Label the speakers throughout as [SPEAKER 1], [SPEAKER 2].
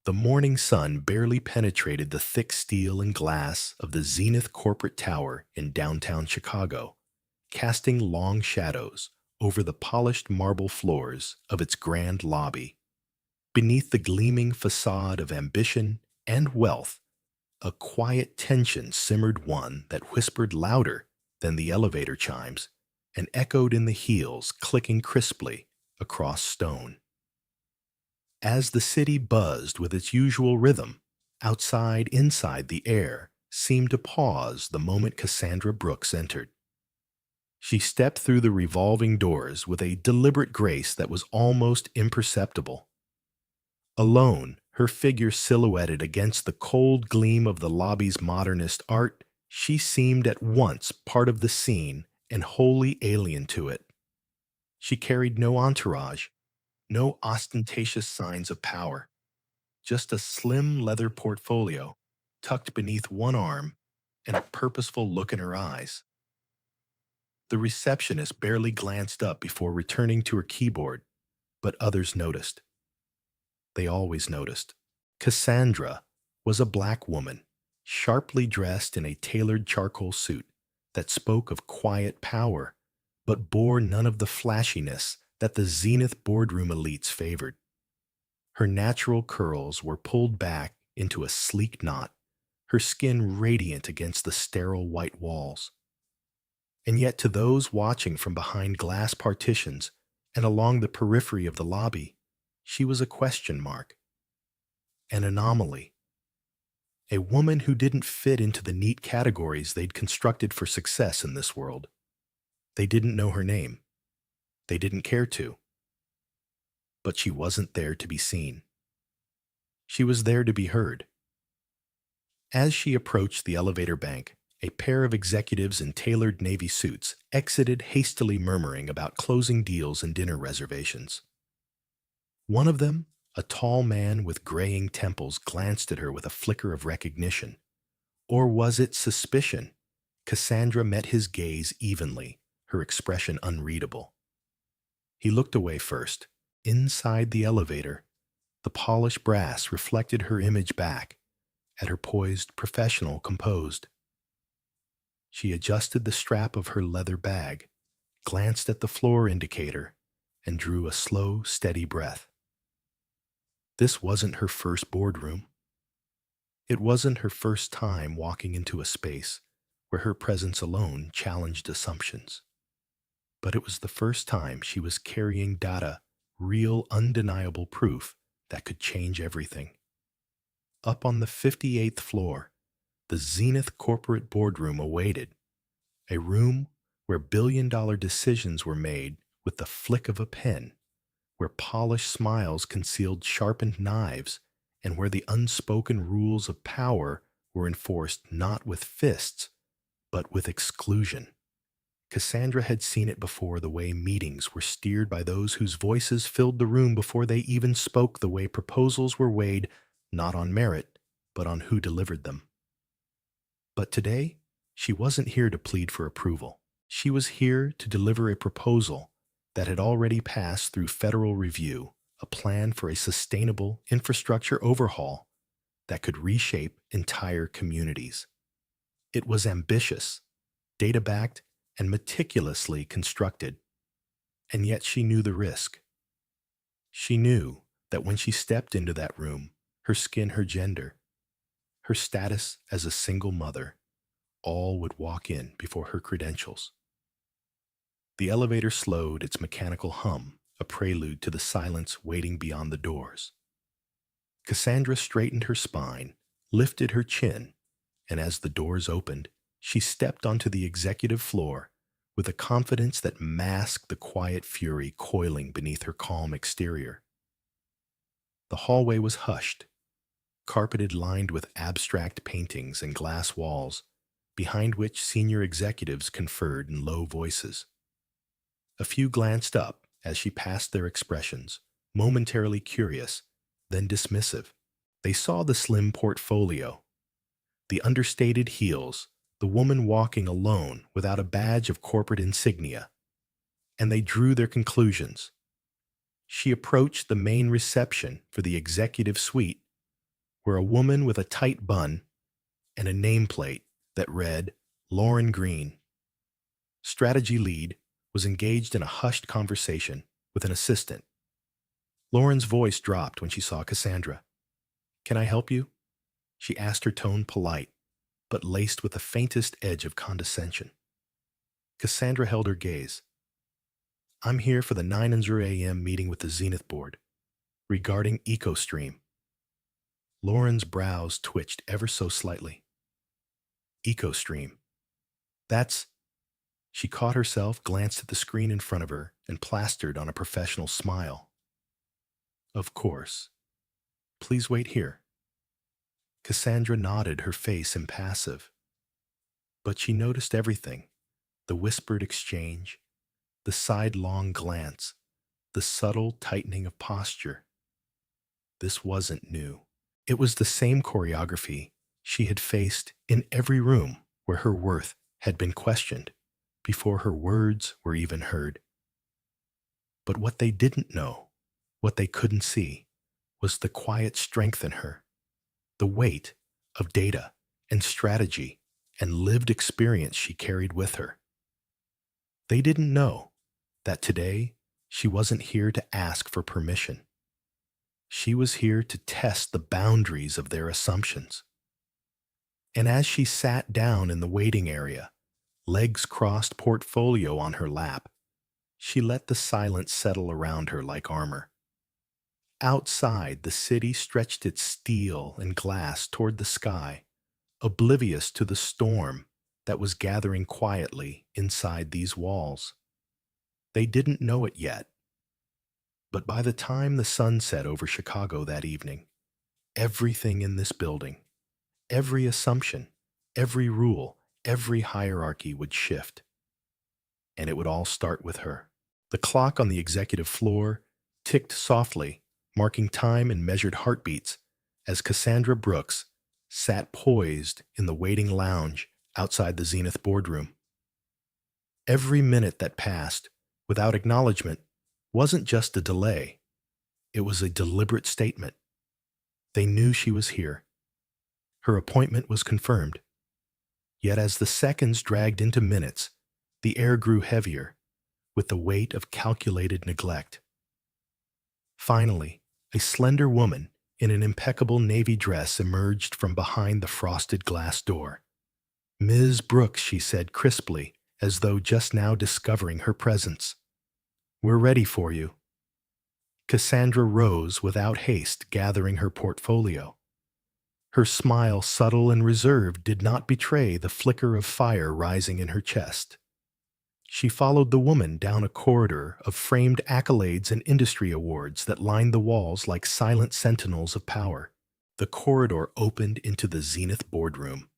[SPEAKER 1] The morning sun barely penetrated the thick steel and glass of the Zenith Corporate Tower in downtown Chicago, casting long shadows over the polished marble floors of its grand lobby. Beneath the gleaming facade of ambition and wealth, a quiet tension simmered, one that whispered louder than the elevator chimes and echoed in the heels clicking crisply across stone. As the city buzzed with its usual rhythm, inside the air seemed to pause the moment Cassandra Brooks entered. She stepped through the revolving doors with a deliberate grace that was almost imperceptible. Alone, her figure silhouetted against the cold gleam of the lobby's modernist art, she seemed at once part of the scene and wholly alien to it. She carried no entourage, no ostentatious signs of power, just a slim leather portfolio tucked beneath one arm and a purposeful look in her eyes. The receptionist barely glanced up before returning to her keyboard, but others noticed. They always noticed. Cassandra was a black woman, sharply dressed in a tailored charcoal suit that spoke of quiet power, but bore none of the flashiness that the Zenith boardroom elites favored. Her natural curls were pulled back into a sleek knot, her skin radiant against the sterile white walls. And yet, to those watching from behind glass partitions and along the periphery of the lobby, she was a question mark, an anomaly, a woman who didn't fit into the neat categories they'd constructed for success in this world. They didn't know her name. They didn't care to. But she wasn't there to be seen. She was there to be heard. As she approached the elevator bank, a pair of executives in tailored navy suits exited, hastily murmuring about closing deals and dinner reservations. One of them, a tall man with graying temples, glanced at her with a flicker of recognition. Or was it suspicion? Cassandra met his gaze evenly, her expression unreadable. He looked away first. Inside the elevator, the polished brass reflected her image back, at her poised, professional, composed. She adjusted the strap of her leather bag, glanced at the floor indicator, and drew a slow, steady breath. This wasn't her first boardroom. It wasn't her first time walking into a space where her presence alone challenged assumptions. But it was the first time she was carrying data, real, undeniable proof that could change everything. Up on the 58th floor, the Zenith corporate boardroom awaited, a room where billion-dollar decisions were made with the flick of a pen, where polished smiles concealed sharpened knives, and where the unspoken rules of power were enforced not with fists, but with exclusion. Cassandra had seen it before, the way meetings were steered by those whose voices filled the room before they even spoke, the way proposals were weighed not on merit, but on who delivered them. But today, she wasn't here to plead for approval. She was here to deliver a proposal that had already passed through federal review, a plan for a sustainable infrastructure overhaul that could reshape entire communities. It was ambitious, data-backed, and meticulously constructed, and yet she knew the risk. She knew that when she stepped into that room, her skin, her gender, her status as a single mother, all would walk in before her credentials. The elevator slowed its mechanical hum, a prelude to the silence waiting beyond the doors. Cassandra straightened her spine, lifted her chin, and as the doors opened, she stepped onto the executive floor with a confidence that masked the quiet fury coiling beneath her calm exterior. The hallway was hushed, carpeted, lined with abstract paintings and glass walls, behind which senior executives conferred in low voices. A few glanced up as she passed, their expressions momentarily curious, then dismissive. They saw the slim portfolio, the understated heels, the woman walking alone without a badge of corporate insignia, and they drew their conclusions. She approached the main reception for the executive suite were a woman with a tight bun and a nameplate that read Lauren Green. Strategy lead was engaged in a hushed conversation with an assistant. Lauren's voice dropped when she saw Cassandra. "Can I help you?" She asked, her tone polite, but laced with the faintest edge of condescension. Cassandra held her gaze. "I'm here for the 9:00 a.m. meeting with the Zenith Board regarding EcoStream." Lauren's brows twitched ever so slightly. EcoStream. That's... She caught herself, glanced at the screen in front of her, and plastered on a professional smile. "Of course. Please wait here." Cassandra nodded, her face impassive. But she noticed everything: the whispered exchange, the sidelong glance, the subtle tightening of posture. This wasn't new. It was the same choreography she had faced in every room where her worth had been questioned before her words were even heard. But what they didn't know, what they couldn't see, was the quiet strength in her, the weight of data and strategy and lived experience she carried with her. They didn't know that today she wasn't here to ask for permission. She was here to test the boundaries of their assumptions. And as she sat down in the waiting area, legs crossed, portfolio on her lap, she let the silence settle around her like armor. Outside, the city stretched its steel and glass toward the sky, oblivious to the storm that was gathering quietly inside these walls. They didn't know it yet, but by the time the sun set over Chicago that evening, everything in this building, every assumption, every rule, every hierarchy would shift. And it would all start with her. The clock on the executive floor ticked softly, marking time and measured heartbeats as Cassandra Brooks sat poised in the waiting lounge outside the Zenith Boardroom. Every minute that passed without acknowledgement wasn't just a delay. It was a deliberate statement. They knew she was here. Her appointment was confirmed. Yet as the seconds dragged into minutes, the air grew heavier with the weight of calculated neglect. Finally, a slender woman in an impeccable navy dress emerged from behind the frosted glass door. "Ms. Brooks," she said crisply, as though just now discovering her presence. "We're ready for you." Cassandra rose without haste, gathering her portfolio. Her smile, subtle and reserved, did not betray the flicker of fire rising in her chest. She followed the woman down a corridor of framed accolades and industry awards that lined the walls like silent sentinels of power. The corridor opened into the Zenith Boardroom,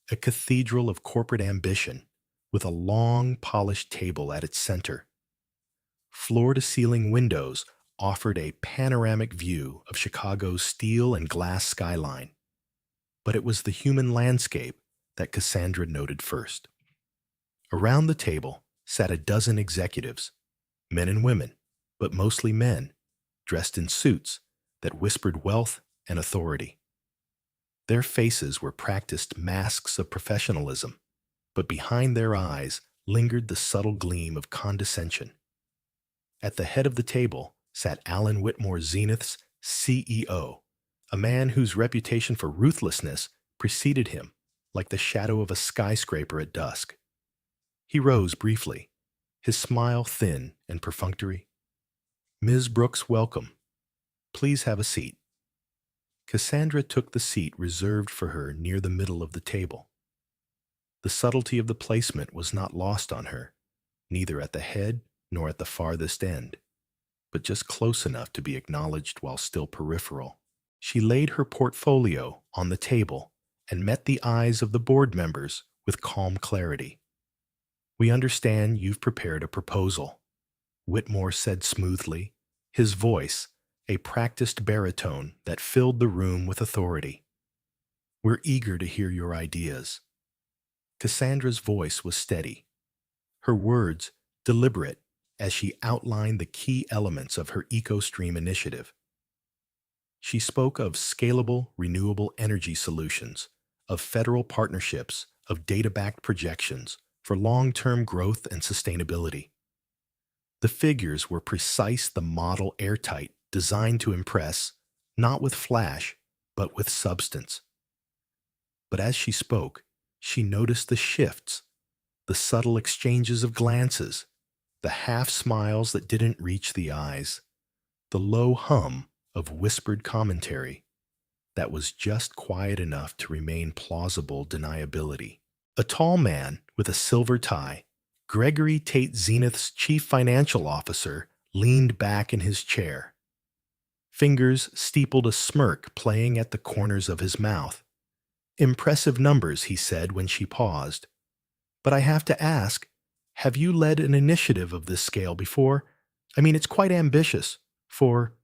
[SPEAKER 1] a cathedral of corporate ambition with a long, polished table at its center. Floor-to-ceiling windows offered a panoramic view of Chicago's steel and glass skyline. But it was the human landscape that Cassandra noted first. Around the table sat a dozen executives, men and women, but mostly men, dressed in suits that whispered wealth and authority. Their faces were practiced masks of professionalism, but behind their eyes lingered the subtle gleam of condescension. At the head of the table sat Alan Whitmore, Zenith's CEO, a man whose reputation for ruthlessness preceded him like the shadow of a skyscraper at dusk. He rose briefly, his smile thin and perfunctory. "Ms. Brooks, welcome. Please have a seat." Cassandra took the seat reserved for her near the middle of the table. The subtlety of the placement was not lost on her, neither at the head nor at the farthest end, but just close enough to be acknowledged while still peripheral. She laid her portfolio on the table and met the eyes of the board members with calm clarity. "We understand you've prepared a proposal," Whitmore said smoothly, his voice a practiced baritone that filled the room with authority. "We're eager to hear your ideas." Cassandra's voice was steady, her words deliberate as she outlined the key elements of her EcoStream initiative. She spoke of scalable, renewable energy solutions, of federal partnerships, of data-backed projections for long-term growth and sustainability. The figures were precise, the model airtight, designed to impress, not with flash, but with substance. But as she spoke, she noticed the shifts, the subtle exchanges of glances, the half smiles that didn't reach the eyes, the low hum of whispered commentary that was just quiet enough to remain plausible deniability. A tall man with a silver tie, Gregory Tate Zenith's chief financial officer, leaned back in his chair. Fingers steepled a smirk playing at the corners of his mouth. "Impressive numbers," he said when she paused. "But I have to ask, have you led an initiative of this scale before? I mean, it's quite ambitious for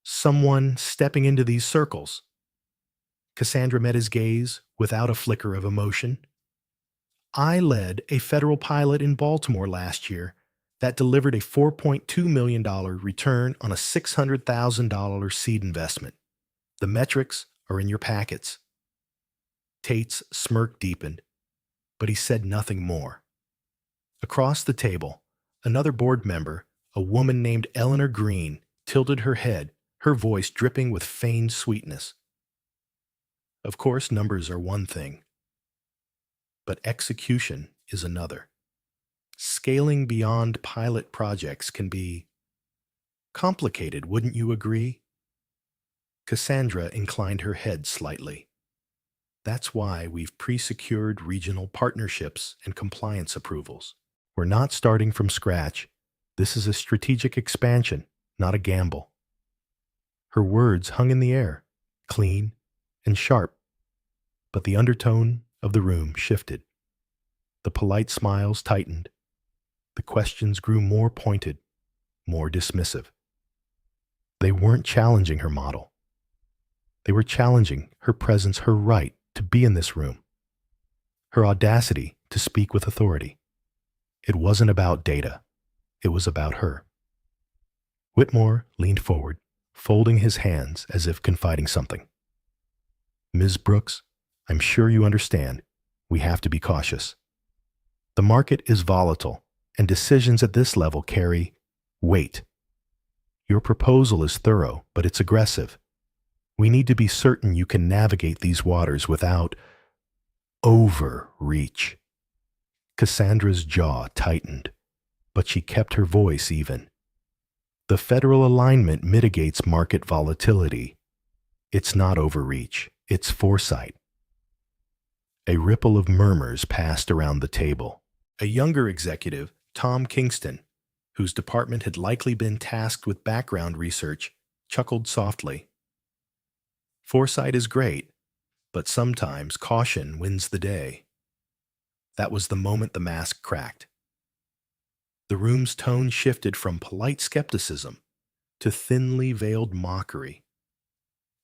[SPEAKER 1] someone stepping into these circles." Cassandra met his gaze without a flicker of emotion. "I led a federal pilot in Baltimore last year that delivered a $4.2 million return on a $600,000 seed investment. The metrics are in your packets." Tate's smirk deepened, but he said nothing more. Across the table, another board member, a woman named Eleanor Green, tilted her head, her voice dripping with feigned sweetness. "Of course, numbers are one thing, but execution is another. Scaling beyond pilot projects can be complicated, wouldn't you agree?" Cassandra inclined her head slightly. "That's why we've pre-secured regional partnerships and compliance approvals. We're not starting from scratch. This is a strategic expansion, not a gamble." Her words hung in the air, clean and sharp, but the undertone of the room shifted. The polite smiles tightened. The questions grew more pointed, more dismissive. They weren't challenging her model. They were challenging her presence, her right to be in this room, her audacity to speak with authority. It wasn't about data. It was about her. Whitmore leaned forward, folding his hands as if confiding something. "Ms. Brooks, I'm sure you understand. We have to be cautious. The market is volatile, and decisions at this level carry weight. Your proposal is thorough, but it's aggressive. We need to be certain you can navigate these waters without overreach." Cassandra's jaw tightened, but she kept her voice even. "The federal alignment mitigates market volatility. It's not overreach, it's foresight." A ripple of murmurs passed around the table. A younger executive, Tom Kingston, whose department had likely been tasked with background research, chuckled softly. "Foresight is great, but sometimes caution wins the day." That was the moment the mask cracked. The room's tone shifted from polite skepticism to thinly veiled mockery.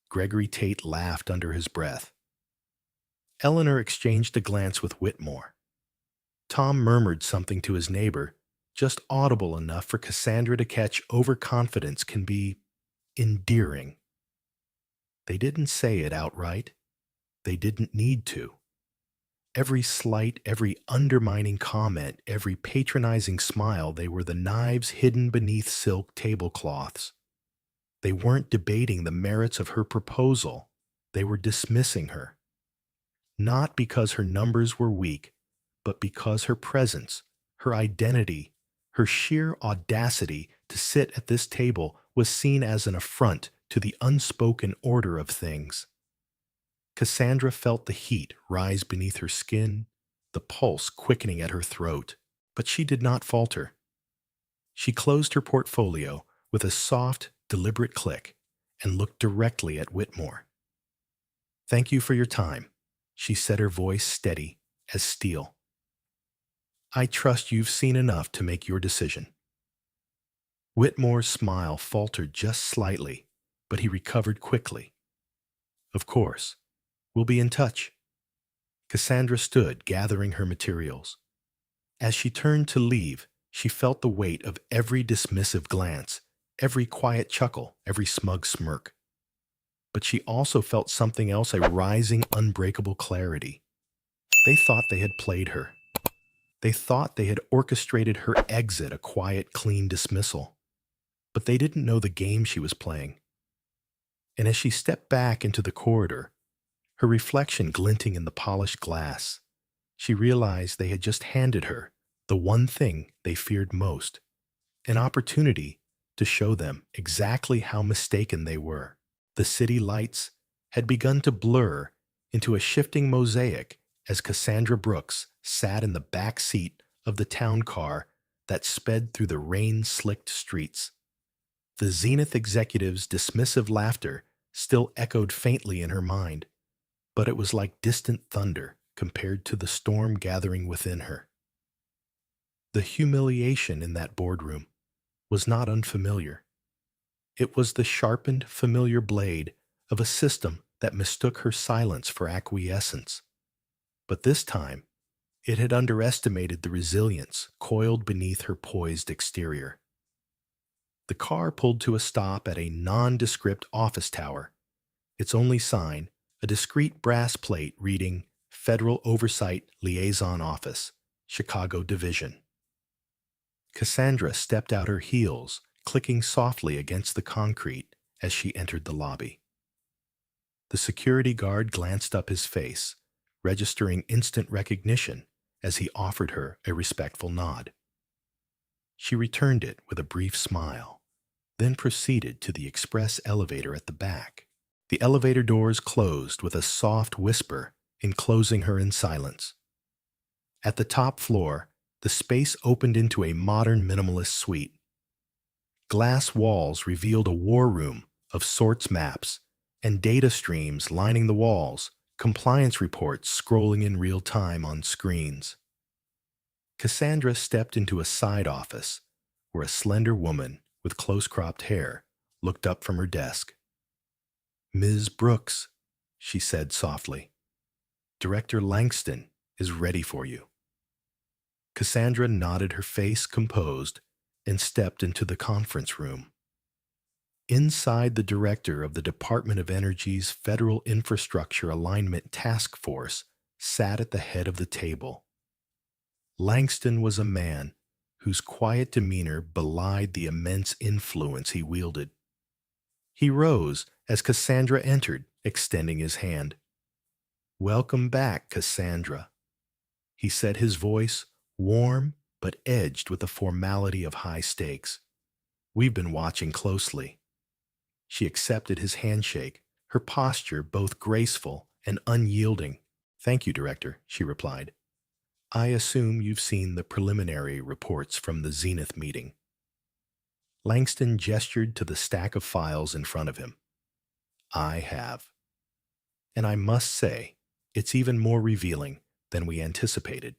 [SPEAKER 1] Gregory Tate laughed under his breath. Eleanor exchanged a glance with Whitmore. Tom murmured something to his neighbor, just audible enough for Cassandra to catch overconfidence can be endearing. They didn't say it outright. They didn't need to. Every slight, every undermining comment, every patronizing smile, they were the knives hidden beneath silk tablecloths. They weren't debating the merits of her proposal. They were dismissing her. Not because her numbers were weak, but because her presence, her identity, her sheer audacity to sit at this table was seen as an affront to the unspoken order of things. Cassandra felt the heat rise beneath her skin, the pulse quickening at her throat, but she did not falter. She closed her portfolio with a soft, deliberate click and looked directly at Whitmore. "Thank you for your time," she said, her voice steady as steel. "I trust you've seen enough to make your decision." Whitmore's smile faltered just slightly, but he recovered quickly. "Of course. We'll be in touch." Cassandra stood, gathering her materials. As she turned to leave, she felt the weight of every dismissive glance, every quiet chuckle, every smug smirk. but she also felt something else, a rising, unbreakable clarity. They thought they had played her. They thought they had orchestrated her exit, a quiet, clean dismissal. But they didn't know the game she was playing. And as she stepped back into the corridor, her reflection glinting in the polished glass, she realized they had just handed her the one thing they feared most, an opportunity to show them exactly how mistaken they were. The city lights had begun to blur into a shifting mosaic as Cassandra Brooks sat in the back seat of the town car that sped through the rain-slicked streets. The Zenith executive's dismissive laughter still echoed faintly in her mind, but it was like distant thunder compared to the storm gathering within her. The humiliation in that boardroom was not unfamiliar. It was the sharpened, familiar blade of a system that mistook her silence for acquiescence. But this time, it had underestimated the resilience coiled beneath her poised exterior. The car pulled to a stop at a nondescript office tower, its only sign a discreet brass plate reading Federal Oversight Liaison Office, Chicago Division. Cassandra stepped out her heels, clicking softly against the concrete as she entered the lobby. The security guard glanced up his face, registering instant recognition as he offered her a respectful nod. She returned it with a brief smile, then proceeded to the express elevator at the back. The elevator doors closed with a soft whisper, enclosing her in silence. At the top floor, the space opened into a modern minimalist suite. Glass walls revealed a war room of sorts maps and data streams lining the walls, compliance reports scrolling in real time on screens. Cassandra stepped into a side office where a slender woman with close-cropped hair looked up from her desk. "Ms. Brooks," she said softly, "Director Langston is ready for you." Cassandra nodded, her face composed, and stepped into the conference room. Inside, the director of the Department of Energy's Federal Infrastructure Alignment Task Force sat at the head of the table. Langston was a man whose quiet demeanor belied the immense influence he wielded. He rose as Cassandra entered, extending his hand. "Welcome back, Cassandra," he said, his voice warm but edged with the formality of high stakes. "We've been watching closely." She accepted his handshake, her posture both graceful and unyielding. "Thank you, Director," she replied. "I assume you've seen the preliminary reports from the Zenith meeting." Langston gestured to the stack of files in front of him. "I have. And I must say, it's even more revealing than we anticipated.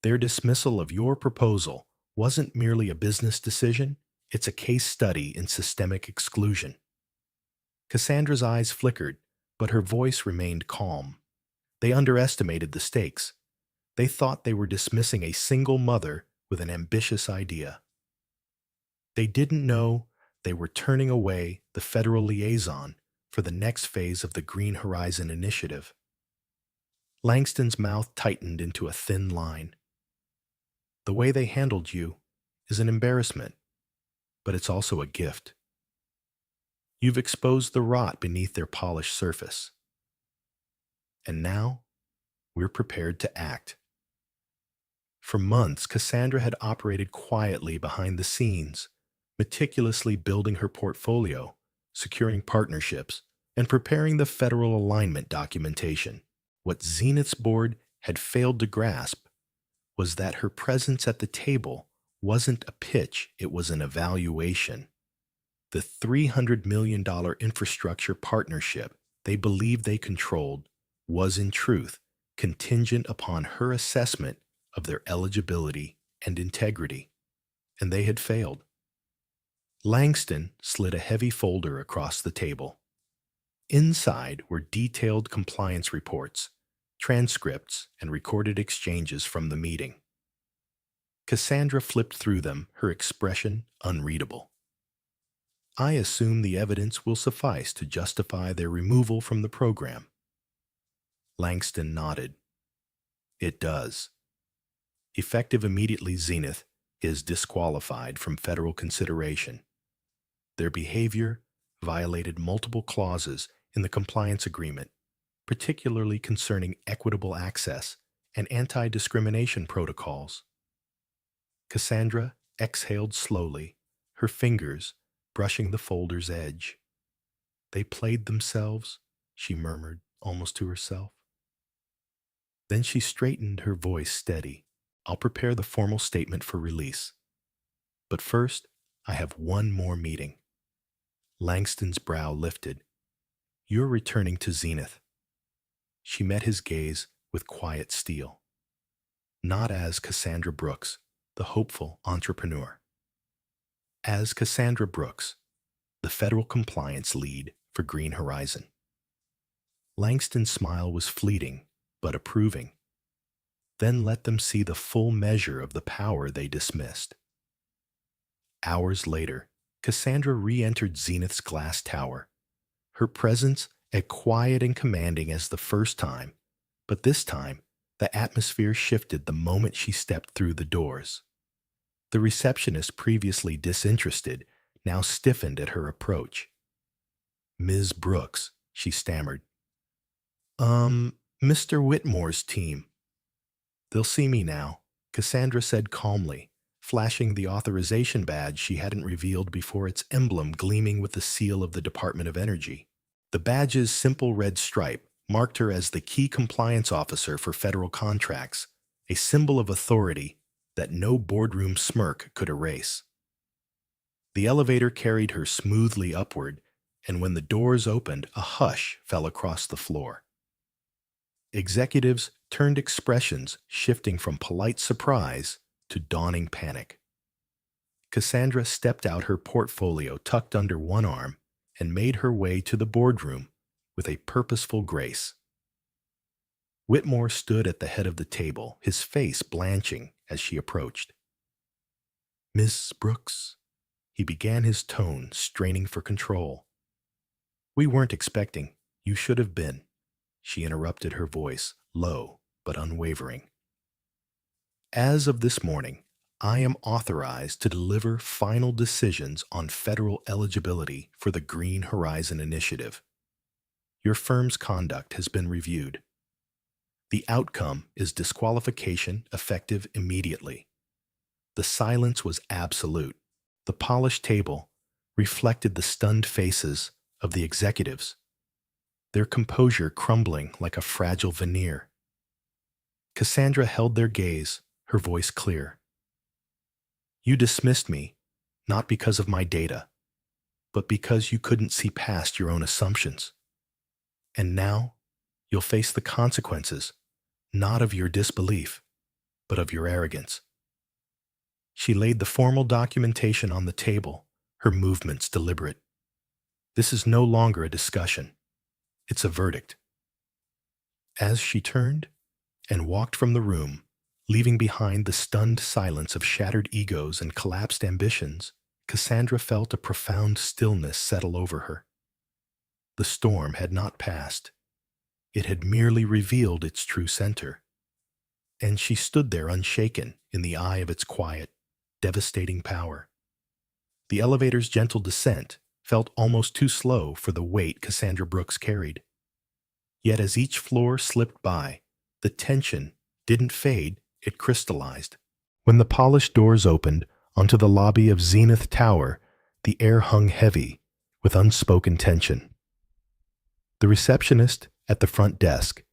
[SPEAKER 1] Their dismissal of your proposal wasn't merely a business decision, it's a case study in systemic exclusion." Cassandra's eyes flickered, but her voice remained calm. They underestimated the stakes. They thought they were dismissing a single mother with an ambitious idea. They didn't know they were turning away the federal liaison for the next phase of the Green Horizon Initiative. Langston's mouth tightened into a thin line. "The way they handled you is an embarrassment, but it's also a gift. You've exposed the rot beneath their polished surface. And now, we're prepared to act." For months, Cassandra had operated quietly behind the scenes, meticulously building her portfolio, securing partnerships, and preparing the federal alignment documentation. What Zenith's board had failed to grasp was that her presence at the table wasn't a pitch, it was an evaluation. The $300 million infrastructure partnership they believed they controlled was, in truth, contingent upon her assessment of their eligibility and integrity, and they had failed. Langston slid a heavy folder across the table. Inside were detailed compliance reports, transcripts, and recorded exchanges from the meeting. Cassandra flipped through them, her expression unreadable. I assume the evidence will suffice to justify their removal from the program. Langston nodded. It does. Effective immediately, Zenith is disqualified from federal consideration. Their behavior violated multiple clauses in the compliance agreement, particularly concerning equitable access and anti-discrimination protocols. Cassandra exhaled slowly, her fingers brushing the folder's edge. They played themselves, she murmured, almost to herself. Then she straightened, her voice steady. I'll prepare the formal statement for release. But first, I have one more meeting. Langston's brow lifted. You're returning to Zenith. She met his gaze with quiet steel. Not as Cassandra Brooks, the hopeful entrepreneur. As Cassandra Brooks, the federal compliance lead for Green Horizon. Langston's smile was fleeting, but approving. Then let them see the full measure of the power they dismissed. Hours later, Cassandra re-entered Zenith's glass tower, her presence as quiet and commanding as the first time, but this time, the atmosphere shifted the moment she stepped through the doors. The receptionist, previously disinterested, now stiffened at her approach. Ms. Brooks, she stammered. Mr. Whitmore's team. They'll see me now, Cassandra said calmly, flashing the authorization badge she hadn't revealed before, its emblem gleaming with the seal of the Department of Energy. The badge's simple red stripe marked her as the key compliance officer for federal contracts, a symbol of authority that no boardroom smirk could erase. The elevator carried her smoothly upward, and when the doors opened, a hush fell across the floor. Executives turned, expressions shifting from polite surprise to dawning panic. Cassandra stepped out, her portfolio tucked under one arm, and made her way to the boardroom with a purposeful grace. Whitmore stood at the head of the table, his face blanching as she approached. Miss Brooks, he began, his tone straining for control. We weren't expecting. You should have been. She interrupted, her voice low but unwavering. As of this morning, I am authorized to deliver final decisions on federal eligibility for the Green Horizon Initiative. Your firm's conduct has been reviewed. The outcome is disqualification, effective immediately. The silence was absolute. The polished table reflected the stunned faces of the executives, their composure crumbling like a fragile veneer. Cassandra held their gaze, her voice clear. You dismissed me, not because of my data, but because you couldn't see past your own assumptions. And now, you'll face the consequences, not of your disbelief, but of your arrogance. She laid the formal documentation on the table, her movements deliberate. This is no longer a discussion. It's a verdict. As she turned and walked from the room, leaving behind the stunned silence of shattered egos and collapsed ambitions, Cassandra felt a profound stillness settle over her. The storm had not passed. It had merely revealed its true center. And she stood there unshaken in the eye of its quiet, devastating power. The elevator's gentle descent felt almost too slow for the weight Cassandra Brooks carried. Yet as each floor slipped by, the tension didn't fade, it crystallized. When the polished doors opened onto the lobby of Zenith Tower, the air hung heavy with unspoken tension. The receptionist at the front desk,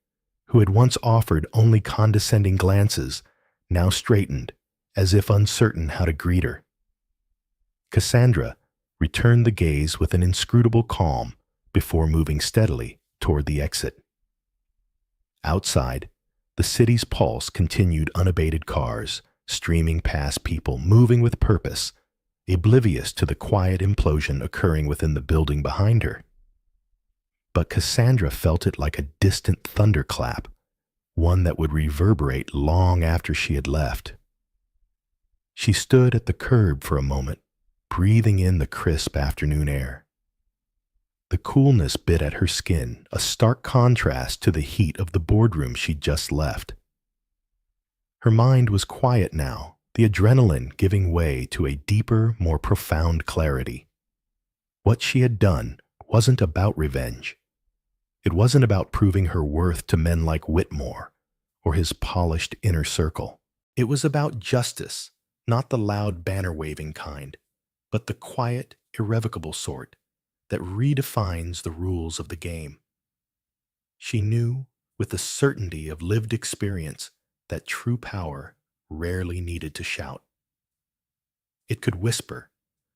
[SPEAKER 1] who had once offered only condescending glances, now straightened, as if uncertain how to greet her. Cassandra returned the gaze with an inscrutable calm before moving steadily toward the exit. Outside, the city's pulse continued, unabated cars streaming past, people moving with purpose, oblivious to the quiet implosion occurring within the building behind her. But Cassandra felt it like a distant thunderclap, one that would reverberate long after she had left. She stood at the curb for a moment, breathing in the crisp afternoon air. The coolness bit at her skin, a stark contrast to the heat of the boardroom she'd just left. Her mind was quiet now, the adrenaline giving way to a deeper, more profound clarity. What she had done wasn't about revenge. It wasn't about proving her worth to men like Whitmore or his polished inner circle. It was about justice, not the loud banner-waving kind, but the quiet, irrevocable sort that redefines the rules of the game. She knew, with the certainty of lived experience, that true power rarely needed to shout. It could whisper,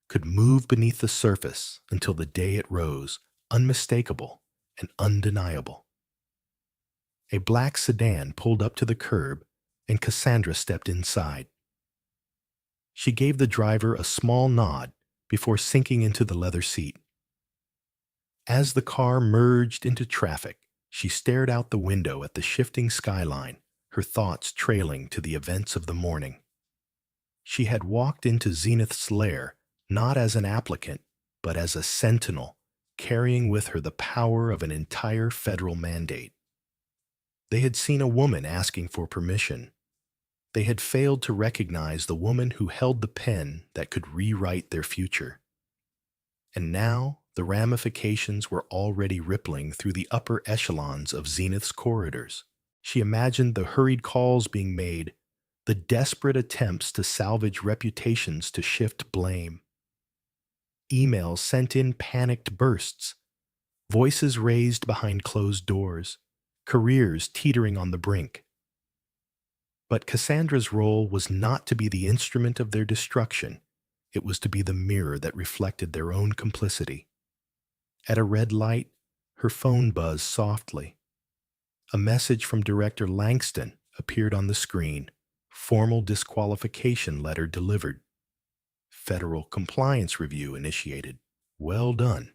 [SPEAKER 1] could move beneath the surface until the day it rose, unmistakable and undeniable. A black sedan pulled up to the curb, and Cassandra stepped inside. She gave the driver a small nod before sinking into the leather seat. As the car merged into traffic, she stared out the window at the shifting skyline, her thoughts trailing to the events of the morning. She had walked into Zenith's lair not as an applicant, but as a sentinel, carrying with her the power of an entire federal mandate. They had seen a woman asking for permission. They had failed to recognize the woman who held the pen that could rewrite their future. And now the ramifications were already rippling through the upper echelons of Zenith's corridors. She imagined the hurried calls being made, the desperate attempts to salvage reputations to shift blame. Emails sent in panicked bursts, voices raised behind closed doors, careers teetering on the brink. But Cassandra's role was not to be the instrument of their destruction. It was to be the mirror that reflected their own complicity. At a red light, her phone buzzed softly. A message from Director Langston appeared on the screen. Formal disqualification letter delivered. Federal compliance review initiated. Well done.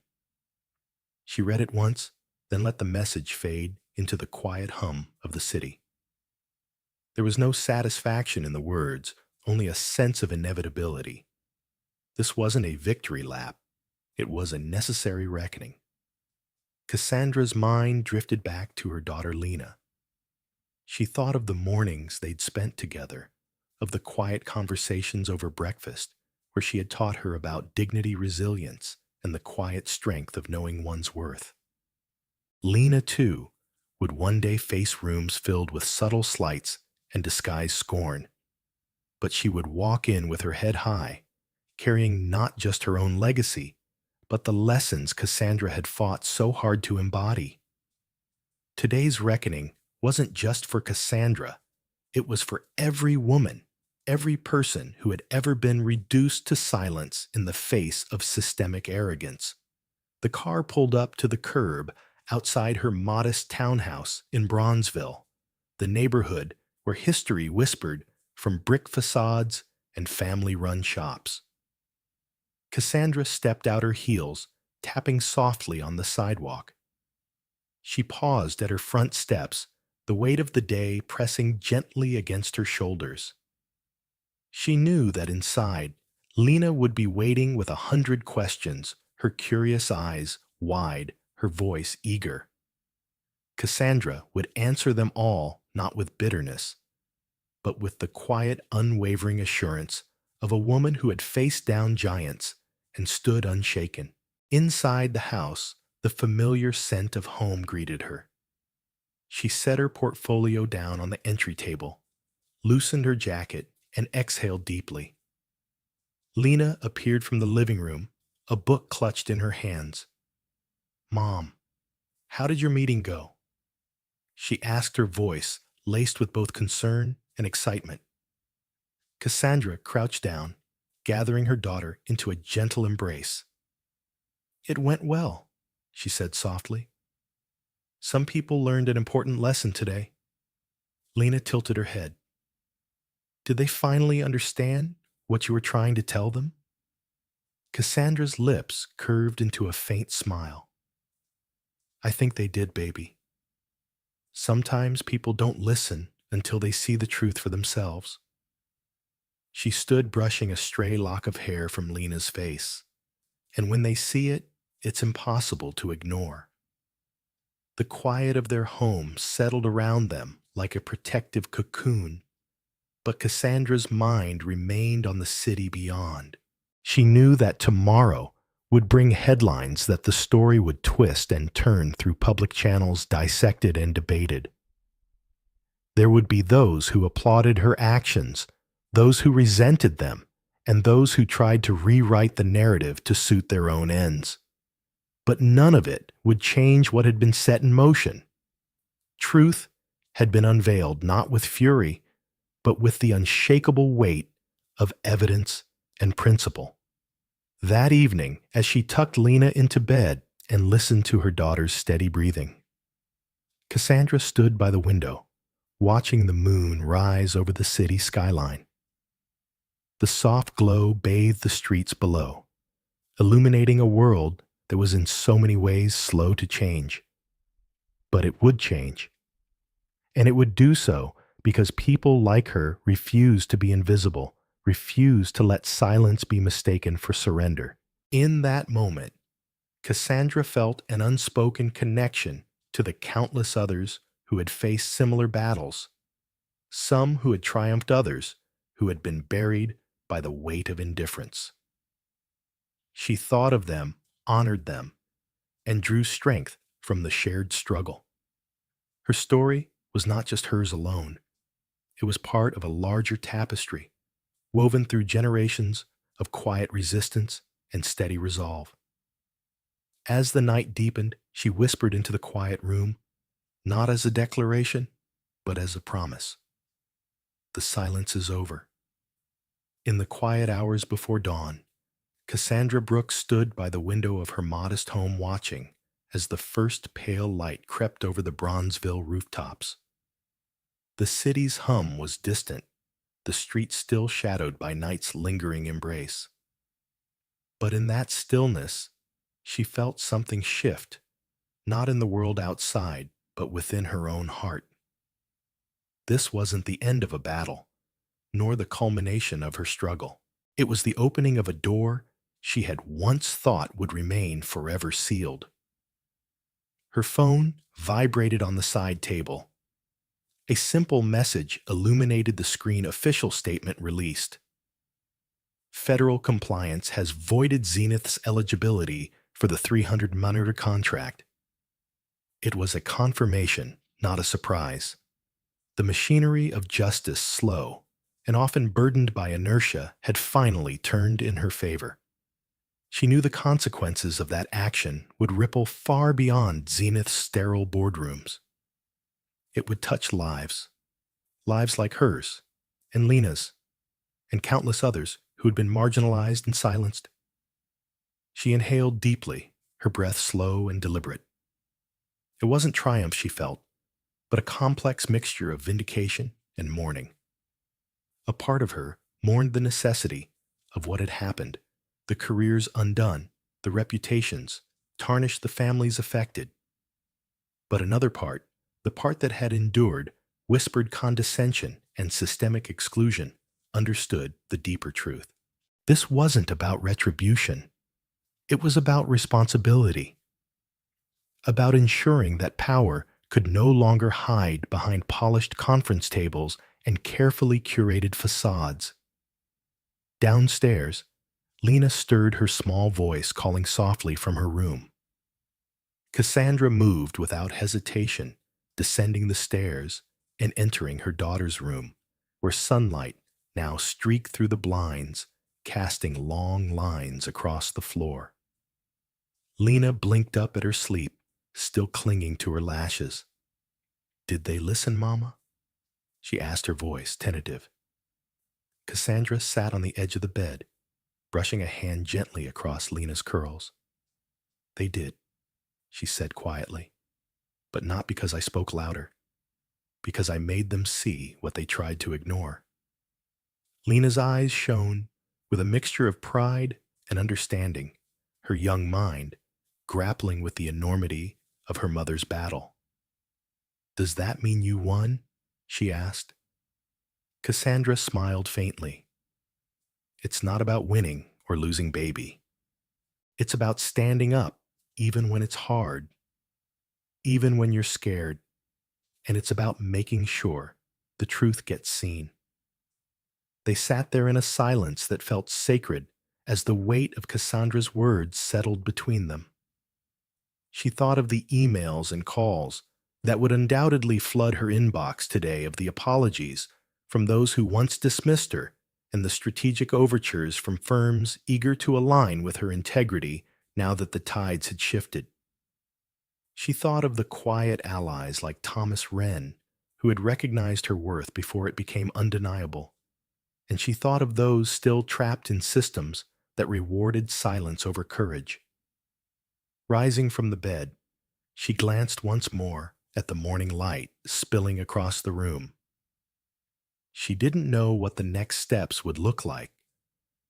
[SPEAKER 1] She read it once, then let the message fade into the quiet hum of the city. There was no satisfaction in the words, only a sense of inevitability. This wasn't a victory lap. It was a necessary reckoning. Cassandra's mind drifted back to her daughter Lena. She thought of the mornings they'd spent together, of the quiet conversations over breakfast, where she had taught her about dignity, resilience, and the quiet strength of knowing one's worth. Lena, too, would one day face rooms filled with subtle slights and disguised scorn, but she would walk in with her head high, carrying not just her own legacy, but the lessons Cassandra had fought so hard to embody. Today's reckoning wasn't just for Cassandra, it was for every woman, every person who had ever been reduced to silence in the face of systemic arrogance. The car pulled up to the curb outside her modest townhouse in Bronzeville, the neighborhood where history whispered from brick facades and family-run shops. Cassandra stepped out her heels, tapping softly on the sidewalk. She paused at her front steps, the weight of the day pressing gently against her shoulders. She knew that inside, Lena would be waiting with 100 questions, her curious eyes wide, her voice eager. Cassandra would answer them all not with bitterness, but with the quiet, unwavering assurance of a woman who had faced down giants and stood unshaken. Inside the house, the familiar scent of home greeted her. She set her portfolio down on the entry table, loosened her jacket, and exhaled deeply. Lena appeared from the living room, a book clutched in her hands. "Mom, how did your meeting go?" She asked, her voice laced with both concern and excitement. Cassandra crouched down, gathering her daughter into a gentle embrace. "It went well," she said softly. "Some people learned an important lesson today." Lena tilted her head. "Did they finally understand what you were trying to tell them?" Cassandra's lips curved into a faint smile. "I think they did, baby. Sometimes people don't listen until they see the truth for themselves." She stood brushing a stray lock of hair from Lena's face, and when they see it, it's impossible to ignore. The quiet of their home settled around them like a protective cocoon, but Cassandra's mind remained on the city beyond. She knew that tomorrow would bring headlines that the story would twist and turn through public channels dissected and debated. There would be those who applauded her actions, those who resented them, and those who tried to rewrite the narrative to suit their own ends. But none of it would change what had been set in motion. Truth had been unveiled not with fury, but with the unshakable weight of evidence and principle. That evening, as she tucked Lena into bed and listened to her daughter's steady breathing, Cassandra stood by the window, watching the moon rise over the city skyline. The soft glow bathed the streets below, illuminating a world that was in so many ways slow to change. But it would change. And it would do so because people like her refused to be invisible, refused to let silence be mistaken for surrender. In that moment, Cassandra felt an unspoken connection to the countless others who had faced similar battles, some who had triumphed, others who had been buried by the weight of indifference. She thought of them, honored them, and drew strength from the shared struggle. Her story was not just hers alone. It was part of a larger tapestry, woven through generations of quiet resistance and steady resolve. As the night deepened, she whispered into the quiet room, not as a declaration, but as a promise. The silence is over. In the quiet hours before dawn, Cassandra Brooks stood by the window of her modest home watching as the first pale light crept over the Bronzeville rooftops. The city's hum was distant, the streets still shadowed by night's lingering embrace. But in that stillness, she felt something shift, not in the world outside, but within her own heart. This wasn't the end of a battle, nor the culmination of her struggle. It was the opening of a door she had once thought would remain forever sealed. Her phone vibrated on the side table. A simple message illuminated the screen. Official statement released. Federal compliance has voided Zenith's eligibility for the 300-monitor contract. It was a confirmation, not a surprise. The machinery of justice, slow and often burdened by inertia, had finally turned in her favor. She knew the consequences of that action would ripple far beyond Zenith's sterile boardrooms. It would touch lives like hers, and Lena's, and countless others who had been marginalized and silenced. She inhaled deeply, her breath slow and deliberate. It wasn't triumph she felt, but a complex mixture of vindication and mourning. A part of her mourned the necessity of what had happened, the careers undone, the reputations tarnished, the families affected. But another part, the part that had endured whispered condescension and systemic exclusion, understood the deeper truth. This wasn't about retribution. It was about responsibility, about ensuring that power could no longer hide behind polished conference tables and carefully curated facades. Downstairs, Lena stirred her small voice, calling softly from her room. Cassandra moved without hesitation, descending the stairs and entering her daughter's room, where sunlight now streaked through the blinds, casting long lines across the floor. Lena blinked up at her sleep, still clinging to her lashes. "Did they listen, Mama?" she asked, her voice tentative. Cassandra sat on the edge of the bed, brushing a hand gently across Lena's curls. "They did," she said quietly, "but not because I spoke louder, because I made them see what they tried to ignore." Lena's eyes shone with a mixture of pride and understanding, her young mind grappling with the enormity of her mother's battle. "Does that mean you won?" she asked. Cassandra smiled faintly, It's not about winning or losing, baby. It's about standing up, even when it's hard, even when you're scared, and it's about making sure the truth gets seen. They sat there in a silence that felt sacred as the weight of Cassandra's words settled between them. She thought of the emails and calls that would undoubtedly flood her inbox today, of the apologies from those who once dismissed her, and the strategic overtures from firms eager to align with her integrity now that the tides had shifted. She thought of the quiet allies like Thomas Wren, who had recognized her worth before it became undeniable, and she thought of those still trapped in systems that rewarded silence over courage. Rising from the bed, she glanced once more at the morning light spilling across the room. She didn't know what the next steps would look like,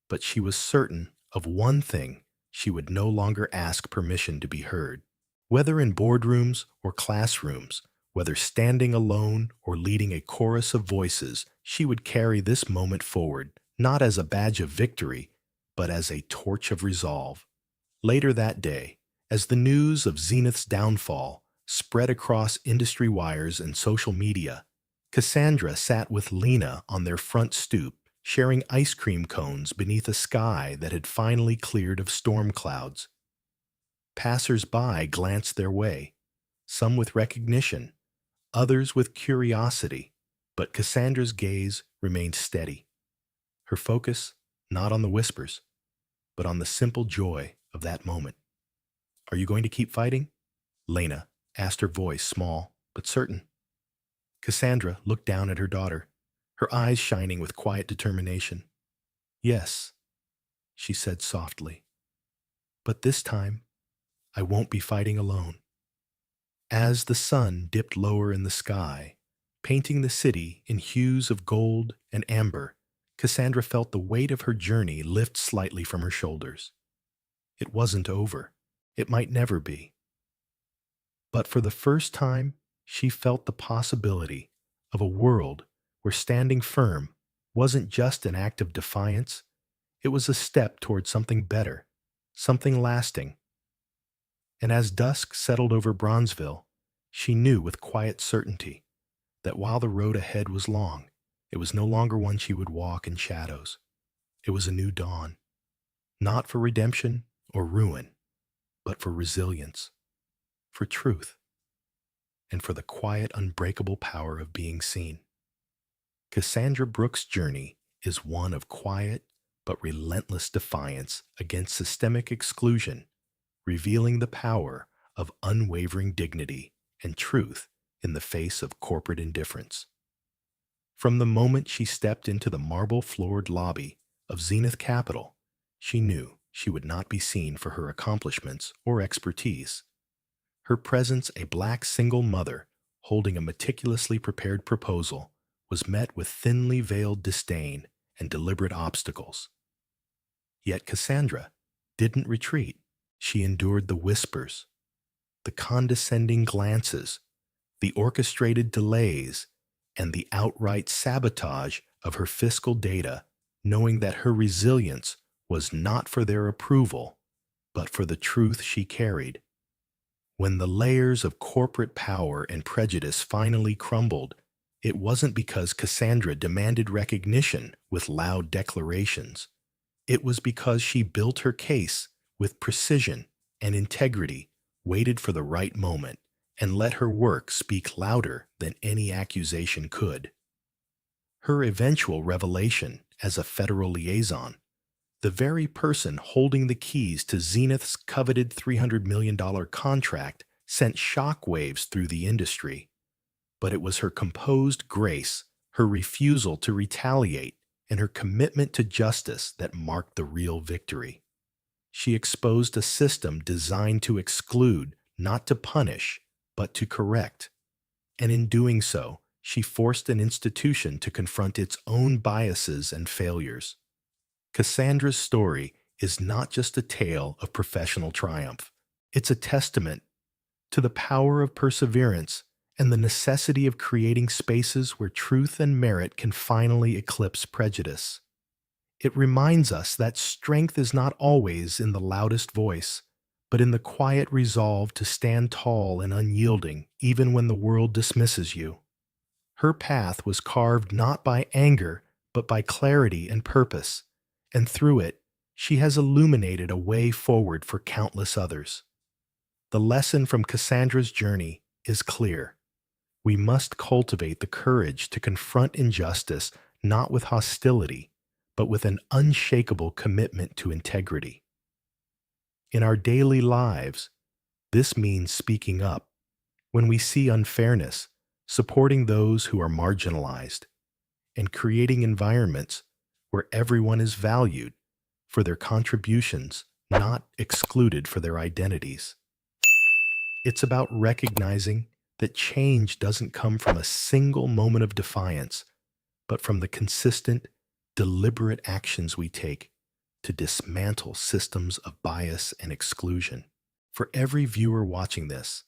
[SPEAKER 1] but she was certain of one thing: she would no longer ask permission to be heard. Whether in boardrooms or classrooms, whether standing alone or leading a chorus of voices, she would carry this moment forward, not as a badge of victory, but as a torch of resolve. Later that day, as the news of Zenith's downfall spread across industry wires and social media, Cassandra sat with Lena on their front stoop, sharing ice cream cones beneath a sky that had finally cleared of storm clouds. Passers-by glanced their way, some with recognition, others with curiosity, but Cassandra's gaze remained steady. Her focus not on the whispers, but on the simple joy of that moment. "Are you going to keep fighting?" Lena asked, her voice small but certain. Cassandra looked down at her daughter, her eyes shining with quiet determination. "Yes," she said softly, "but this time I won't be fighting alone." As the sun dipped lower in the sky, painting the city in hues of gold and amber, Cassandra felt the weight of her journey lift slightly from her shoulders. It wasn't over. It might never be. But for the first time, she felt the possibility of a world where standing firm wasn't just an act of defiance, it was a step toward something better, something lasting. And as dusk settled over Bronzeville, she knew with quiet certainty that while the road ahead was long, it was no longer one she would walk in shadows. It was a new dawn, not for redemption or ruin, but for resilience, for truth, and for the quiet, unbreakable power of being seen. Cassandra Brooks' journey is one of quiet but relentless defiance against systemic exclusion, revealing the power of unwavering dignity and truth in the face of corporate indifference. From the moment she stepped into the marble-floored lobby of Zenith Capital, she knew she would not be seen for her accomplishments or expertise. Her presence, a black single mother holding a meticulously prepared proposal, was met with thinly veiled disdain and deliberate obstacles. Yet Cassandra didn't retreat. She endured the whispers, the condescending glances, the orchestrated delays, and the outright sabotage of her fiscal data, knowing that her resilience was not for their approval, but for the truth she carried. When the layers of corporate power and prejudice finally crumbled, it wasn't because Cassandra demanded recognition with loud declarations. It was because she built her case with precision and integrity, waited for the right moment, and let her work speak louder than any accusation could. Her eventual revelation as a federal liaison, the very person holding the keys to Zenith's coveted $300 million contract, sent shockwaves through the industry. But it was her composed grace, her refusal to retaliate, and her commitment to justice that marked the real victory. She exposed a system designed to exclude, not to punish, but to correct. And in doing so, she forced an institution to confront its own biases and failures. Cassandra's story is not just a tale of professional triumph. It's a testament to the power of perseverance and the necessity of creating spaces where truth and merit can finally eclipse prejudice. It reminds us that strength is not always in the loudest voice, but in the quiet resolve to stand tall and unyielding even when the world dismisses you. Her path was carved not by anger, but by clarity and purpose, and through it, she has illuminated a way forward for countless others. The lesson from Cassandra's journey is clear. We must cultivate the courage to confront injustice not with hostility, but with an unshakable commitment to integrity. In our daily lives, this means speaking up. When we see unfairness, supporting those who are marginalized, and creating environments where everyone is valued for their contributions, not excluded for their identities. It's about recognizing that change doesn't come from a single moment of defiance, but from the consistent, deliberate actions we take to dismantle systems of bias and exclusion. For every viewer watching this,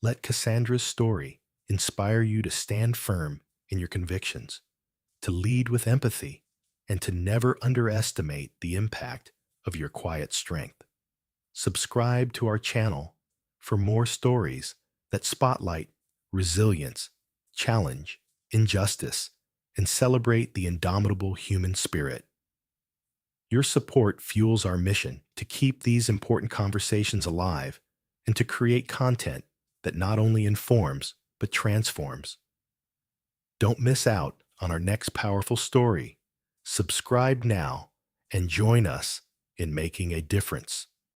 [SPEAKER 1] let Cassandra's story inspire you to stand firm in your convictions, to lead with empathy, and to never underestimate the impact of your quiet strength. Subscribe to our channel for more stories that spotlight resilience, challenge injustice, and celebrate the indomitable human spirit. Your support fuels our mission to keep these important conversations alive and to create content that not only informs but transforms. Don't miss out on our next powerful story. Subscribe now and join us in making a difference.